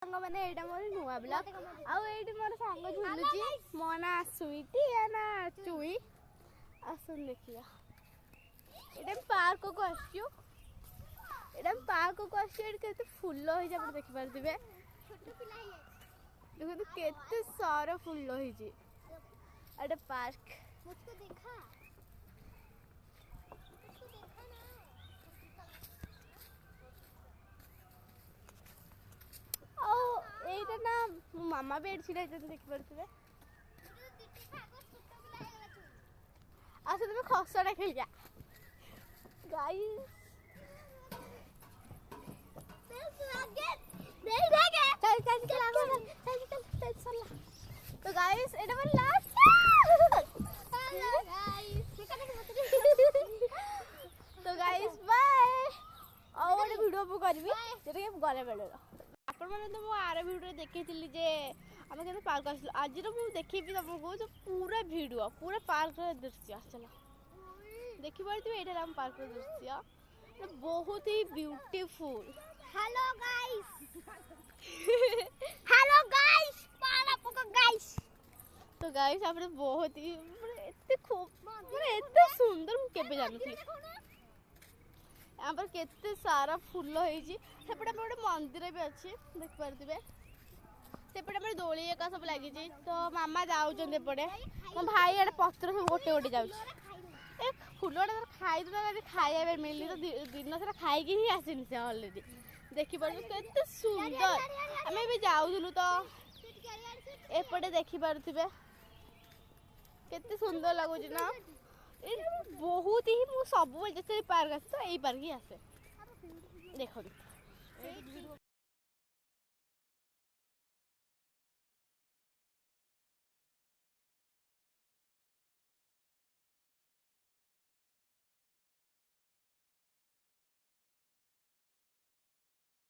सांग मैंने एटा मोर नुआ ब्लॉग आउ एटी मोर सांग झुलुची मो ना स्वीटी या ना चुई आसन देखिया एटा पार्क को आछियो एटा पार्क को आछियो एटा केते फूल होई जा देखि पारथिबे छोट पिला हे देखो तो केते सारा फूल होई जी एटा पार्क मुझको देखा ना एटा ना मामा बेड छिला एटा देखि परथिबे आसे तुम खसड़ा खेल जा गाइस चल तो गाइस एटा मन लास्ट हेलो गाइस तो गाइस बाय और वीडियो को करबी जेटा के गले बेले आपण माने तो मो आरे वीडियो देखैतिली जे हम केते पार्क आसलो आज रो मु देखैबी तुमको जो पूरा वीडियो पूरा पार्क रो दृश्य चलो देखि परथि एटा हम पार्क रो दृश्य बहुत ही ब्यूटीफुल हेलो गाइस पारा पको गाइस तो गाइस आपने बहुत ही एते खूब एते सुंदर मु केबे जानथि यहाँ पर केते सारा फूल होईजी सेपटे गोटे मंदिर भी अच्छी देख पारे सेपटे मेरे दोली एका सब लगी तो मामा जाऊँ एपटे मो भाई एडे पत्र सब गोटे गोटे जाऊँ फूल गुड़ा खाई तो खाया मिलनी तो दिन सारा खाई ही आसनी से अलरेडी देखी पार केते सुंदर आम भी जाऊँ तो एपटे देखी पारे केते सुंदर लगुच ना बहुत ही मु सब पार्क आसे तो यही पार्क ही आसे देखो